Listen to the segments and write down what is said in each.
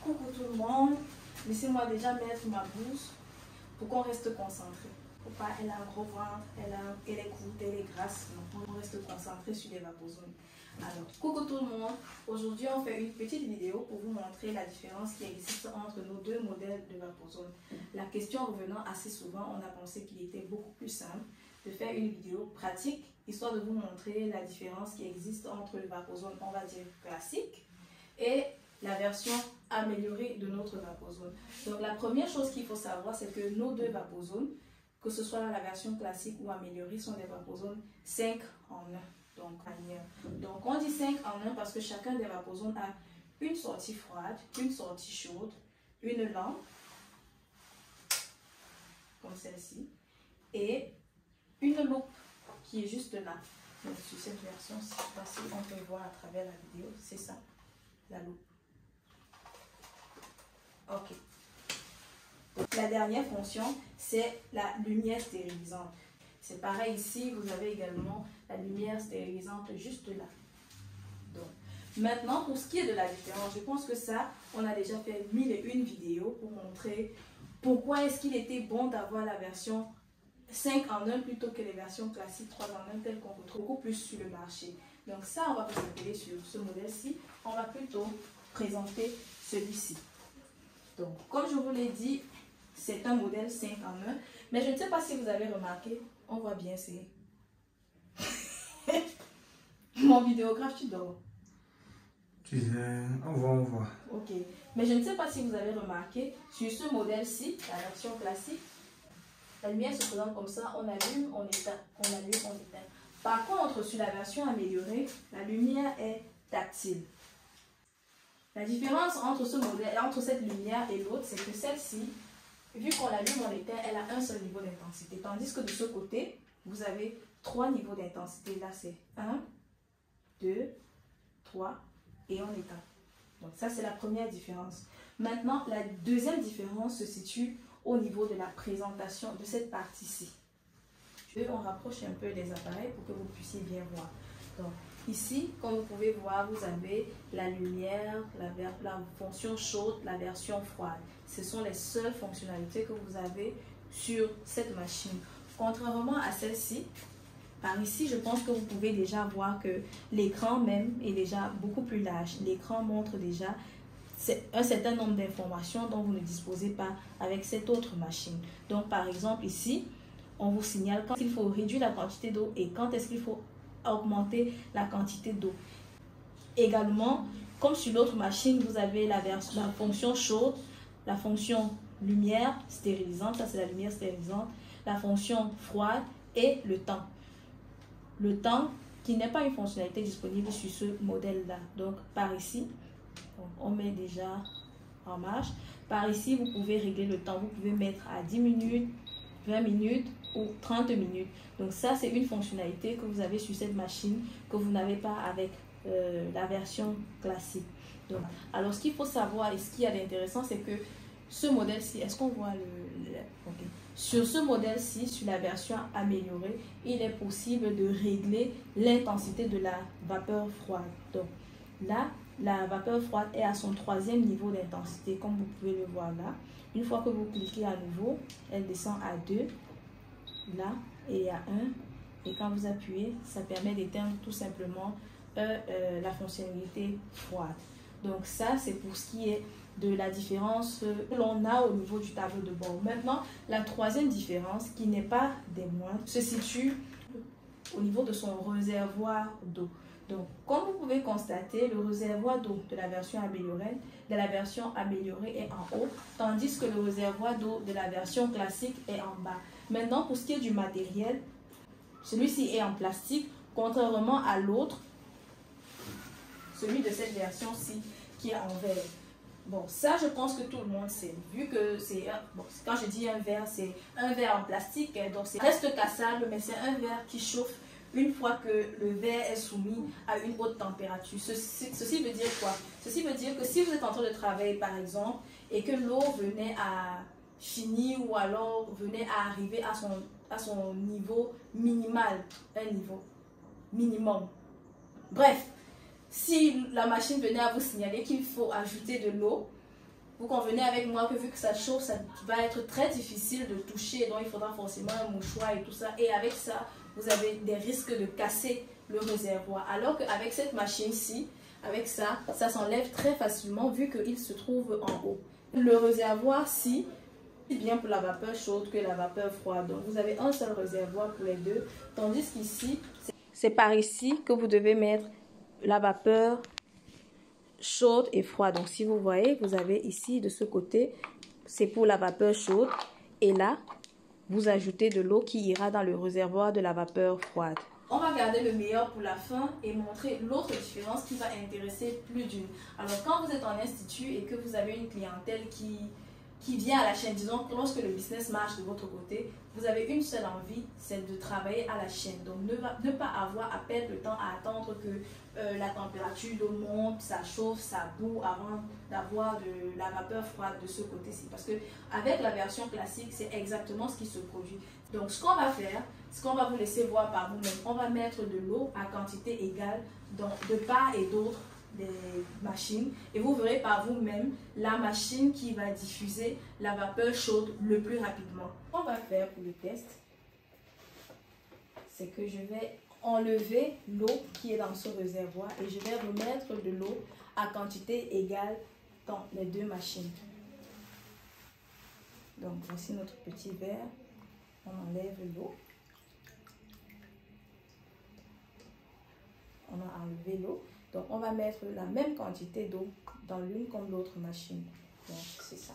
Coucou tout le monde, laissez-moi déjà mettre ma blouse pour qu'on reste concentré. Pourquoi elle a un gros ventre, elle est courte, elle est grasse, donc on reste concentré sur les vapozones. Alors, coucou tout le monde, aujourd'hui on fait une petite vidéo pour vous montrer la différence qui existe entre nos deux modèles de vapozones. La question revenant assez souvent, on a pensé qu'il était beaucoup plus simple de faire une vidéo pratique, histoire de vous montrer la différence qui existe entre le vapozone, on va dire classique, et la version améliorée de notre vapozone. Donc la première chose qu'il faut savoir, c'est que nos deux vapozones, que ce soit la version classique ou améliorée, sont des vapozones 5 en 1. Donc on dit 5 en 1 parce que chacun des vapozones a une sortie froide, une sortie chaude, une lampe, comme celle-ci, et une loupe qui est juste là. Donc sur cette version, je ne sais pas si on peut voir à travers la vidéo, c'est ça, la loupe. Ok. Donc, la dernière fonction, c'est la lumière stérilisante. C'est pareil ici, vous avez également la lumière stérilisante juste là. Donc, maintenant, pour ce qui est de la différence, je pense que ça, on a déjà fait 1001 vidéos pour montrer pourquoi est-ce qu'il était bon d'avoir la version 5 en 1 plutôt que les versions classiques 3 en 1 telles qu'on retrouve beaucoup plus sur le marché. Donc ça, on va pas s'atteler sur ce modèle-ci, on va plutôt présenter celui-ci. Donc, comme je vous l'ai dit, c'est un modèle 5 en 1. Mais je ne sais pas si vous avez remarqué, on voit bien, c'est... Mon vidéographe, tu dors. Tu sais, on voit. Ok. Mais je ne sais pas si vous avez remarqué, sur ce modèle-ci, la version classique, la lumière se présente comme ça, on allume, on éteint, on allume, on éteint. Par contre, sur la version améliorée, la lumière est tactile. La différence entre ce modèle, entre cette lumière et l'autre, c'est que celle-ci, vu qu'on l'allume, on l'éteint, elle a un seul niveau d'intensité. Tandis que de ce côté, vous avez 3 niveaux d'intensité. Là, c'est 1, 2, 3 et on éteint. Donc ça, c'est la première différence. Maintenant, la deuxième différence se situe au niveau de la présentation de cette partie-ci. On rapproche un peu les appareils pour que vous puissiez bien voir. Donc, ici, comme vous pouvez voir, vous avez la lumière, la fonction chaude, la version froide. Ce sont les seules fonctionnalités que vous avez sur cette machine. Contrairement à celle-ci, par ici, je pense que vous pouvez déjà voir que l'écran même est déjà beaucoup plus large. L'écran montre déjà un certain nombre d'informations dont vous ne disposez pas avec cette autre machine. Donc, par exemple, ici, on vous signale quand il faut réduire la quantité d'eau et quand est-ce qu'il faut augmenter la quantité d'eau. Également, comme sur l'autre machine, vous avez la fonction chaude, la fonction lumière stérilisante, ça c'est la lumière stérilisante, la fonction froide et le temps. Le temps qui n'est pas une fonctionnalité disponible sur ce modèle-là. Donc par ici, on met déjà en marche. Par ici, vous pouvez régler le temps. Vous pouvez mettre à 10 minutes, 20 minutes ou 30 minutes. Donc ça, c'est une fonctionnalité que vous avez sur cette machine que vous n'avez pas avec la version classique. Donc, alors, ce qu'il faut savoir et ce qu'il y a d'intéressant, c'est que ce modèle-ci, est-ce qu'on voit okay. Sur ce modèle-ci, sur la version améliorée, il est possible de régler l'intensité de la vapeur froide. Donc là, la vapeur froide est à son 3e niveau d'intensité, comme vous pouvez le voir là. Une fois que vous cliquez à nouveau, elle descend à 2, là, et à 1. Et quand vous appuyez, ça permet d'éteindre tout simplement la fonctionnalité froide. Donc ça, c'est pour ce qui est de la différence que l'on a au niveau du tableau de bord. Maintenant, la 3e différence, qui n'est pas des moindres, se situe au niveau de son réservoir d'eau. Donc, comme vous pouvez constater, le réservoir d'eau de la version améliorée est en haut, tandis que le réservoir d'eau de la version classique est en bas. Maintenant, pour ce qui est du matériel, celui-ci est en plastique, contrairement à l'autre, celui de cette version-ci, qui est en verre. Bon, ça, je pense que tout le monde sait. Vu que c'est quand je dis un verre, c'est un verre en plastique, donc c'est reste cassable, mais c'est un verre qui chauffe une fois que le verre est soumis à une haute température. Ceci veut dire quoi? Ceci veut dire que si vous êtes en train de travailler, par exemple, et que l'eau venait à finir ou alors venait à arriver à son niveau minimal, un niveau minimum. Bref, si la machine venait à vous signaler qu'il faut ajouter de l'eau, vous convenez avec moi que vu que ça chauffe, ça va être très difficile de toucher. Donc, il faudra forcément un mouchoir et tout ça. Et avec ça, vous avez des risques de casser le réservoir. Alors qu'avec cette machine-ci, avec ça, ça s'enlève très facilement vu qu'il se trouve en haut. Le réservoir-ci, c'est bien pour la vapeur chaude que la vapeur froide. Donc, vous avez un seul réservoir pour les deux. Tandis qu'ici, c'est par ici que vous devez mettre la vapeur chaude et froide. Donc, si vous voyez, vous avez ici de ce côté, c'est pour la vapeur chaude. Et là, vous ajoutez de l'eau qui ira dans le réservoir de la vapeur froide. On va garder le meilleur pour la fin et montrer l'autre différence qui va intéresser plus d'une. Alors, quand vous êtes en institut et que vous avez une clientèle qui vient à la chaîne, disons, lorsque le business marche de votre côté, vous avez une seule envie, c'est de travailler à la chaîne. Donc, ne pas avoir à perdre le temps à attendre que la température d'eau monte, ça chauffe, ça bout avant d'avoir de la vapeur froide de ce côté-ci. Parce que avec la version classique, c'est exactement ce qui se produit. Donc, ce qu'on va faire, ce qu'on va vous laisser voir par vous-même, on va mettre de l'eau à quantité égale de part et d'autre des machines et vous verrez par vous-même la machine qui va diffuser la vapeur chaude le plus rapidement. Ce qu'on va faire pour le test, c'est que je vais enlever l'eau qui est dans ce réservoir et je vais remettre de l'eau à quantité égale dans les deux machines. Donc voici notre petit verre, on enlève l'eau. On a enlevé l'eau. Donc, on va mettre la même quantité d'eau dans l'une comme l'autre machine. Donc, c'est ça.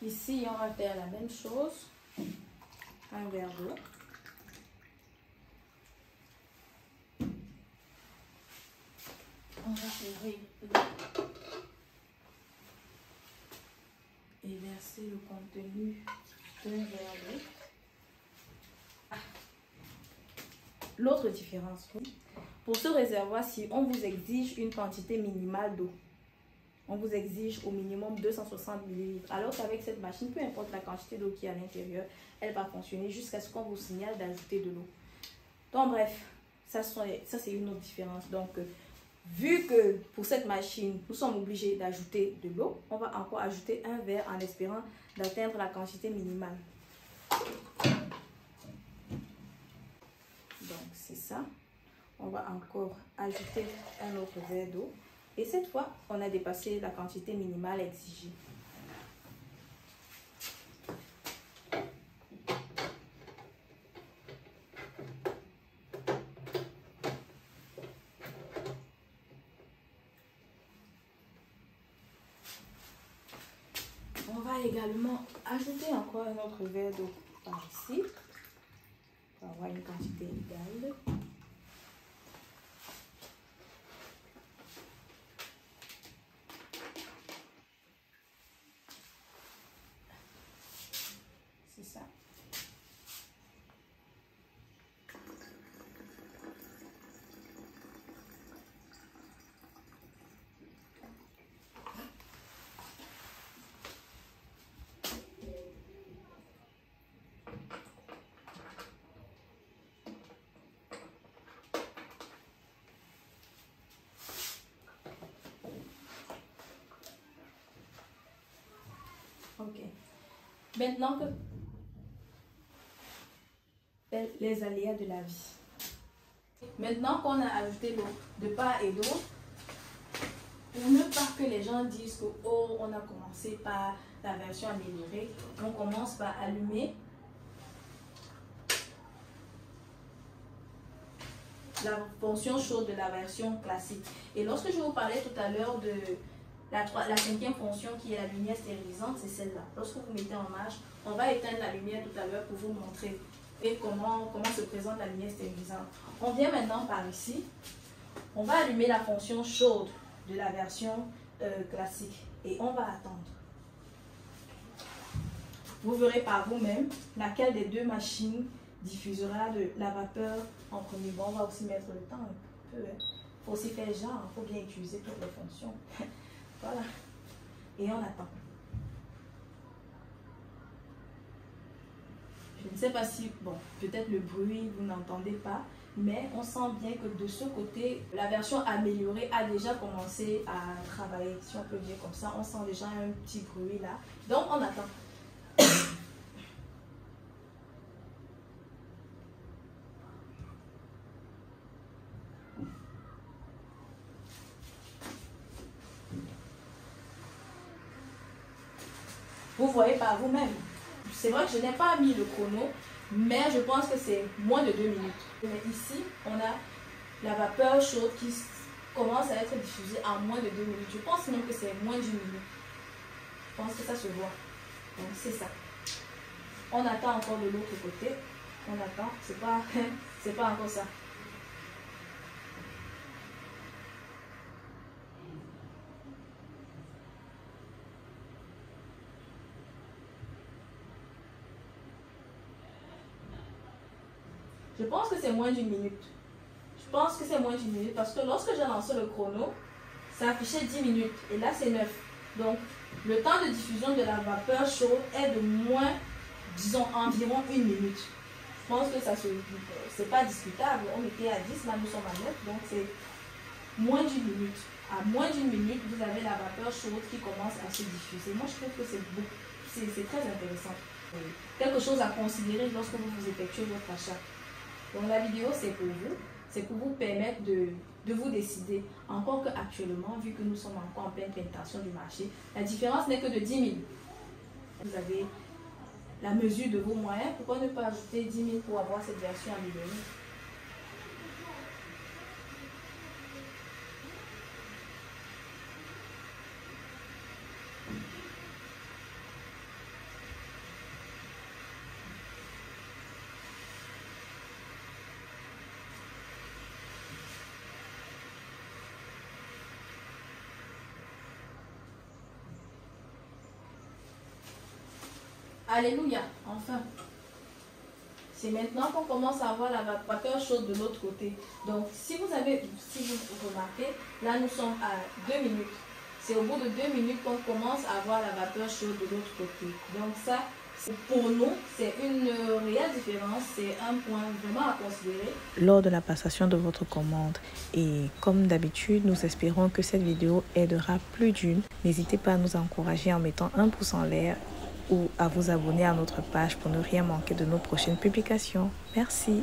Ici, on va faire la même chose. Un verre d'eau. On va ouvrir l'eau et verser le contenu d'un verre d'eau. L'autre différence, pour ce réservoir-ci, on vous exige une quantité minimale d'eau. On vous exige au minimum 260 ml. Alors qu'avec cette machine, peu importe la quantité d'eau qui est à l'intérieur, elle va fonctionner jusqu'à ce qu'on vous signale d'ajouter de l'eau. Donc bref, ça c'est une autre différence. Donc vu que pour cette machine, nous sommes obligés d'ajouter de l'eau, on va encore ajouter un verre en espérant d'atteindre la quantité minimale. Donc c'est ça. On va encore ajouter un autre verre d'eau. Et cette fois, on a dépassé la quantité minimale exigée. On va également ajouter encore un autre verre d'eau par ici, pour avoir une quantité égale. C'est ça. Ok. Maintenant que les aléas de la vie. Maintenant qu'on a ajouté l'eau de part et d'autre, pour ne pas que les gens disent que oh, on a commencé par la version améliorée, on commence par allumer la fonction chaude de la version classique. Et lorsque je vous parlais tout à l'heure de la cinquième fonction qui est la lumière stérilisante, c'est celle-là. Lorsque vous mettez en marche, on va éteindre la lumière tout à l'heure pour vous montrer et comment se présente la lumière stérilisante. On vient maintenant par ici. On va allumer la fonction chaude de la version classique et on va attendre. Vous verrez par vous-même laquelle des deux machines diffusera la vapeur en premier. Bon, on va aussi mettre le temps un peu. Il faut aussi faire genre, il faut bien utiliser toutes les fonctions. Voilà. Et on attend. Je ne sais pas si, bon, peut-être le bruit, vous n'entendez pas, mais on sent bien que de ce côté, la version améliorée a déjà commencé à travailler, si on peut dire comme ça. On sent déjà un petit bruit là. Donc, on attend. Vous voyez par vous-même. C'est vrai que je n'ai pas mis le chrono, mais je pense que c'est moins de 2 minutes. Mais ici, on a la vapeur chaude qui commence à être diffusée en moins de 2 minutes. Je pense même que c'est moins d'1 minute. Je pense que ça se voit. Donc c'est ça. On attend encore de l'autre côté. On attend. C'est pas encore ça. Je pense que c'est moins d'1 minute. Je pense que c'est moins d'1 minute parce que lorsque j'ai lancé le chrono, ça affichait 10 minutes et là c'est 9. Donc le temps de diffusion de la vapeur chaude est de moins, disons environ 1 minute. Je pense que ça c'est pas discutable. On était à 10, là nous sommes à 9, donc c'est moins d'1 minute. À moins d'1 minute, vous avez la vapeur chaude qui commence à se diffuser. Moi je trouve que c'est très intéressant. Quelque chose à considérer lorsque vous effectuez votre achat. Donc la vidéo c'est pour vous permettre de vous décider. Encore qu'actuellement, vu que nous sommes encore en pleine pénétration du marché, la différence n'est que de 10 000. Vous avez la mesure de vos moyens. Pourquoi ne pas ajouter 10 000 pour avoir cette version améliorée? Alléluia, enfin. C'est maintenant qu'on commence à avoir la vapeur chaude de l'autre côté. Donc, si vous remarquez, là nous sommes à 2 minutes. C'est au bout de 2 minutes qu'on commence à avoir la vapeur chaude de l'autre côté. Donc ça, pour nous, c'est une réelle différence. C'est un point vraiment à considérer lors de la passation de votre commande. Et comme d'habitude, nous espérons que cette vidéo aidera plus d'une. N'hésitez pas à nous encourager en mettant un pouce en l'air ou à vous abonner à notre page pour ne rien manquer de nos prochaines publications. Merci.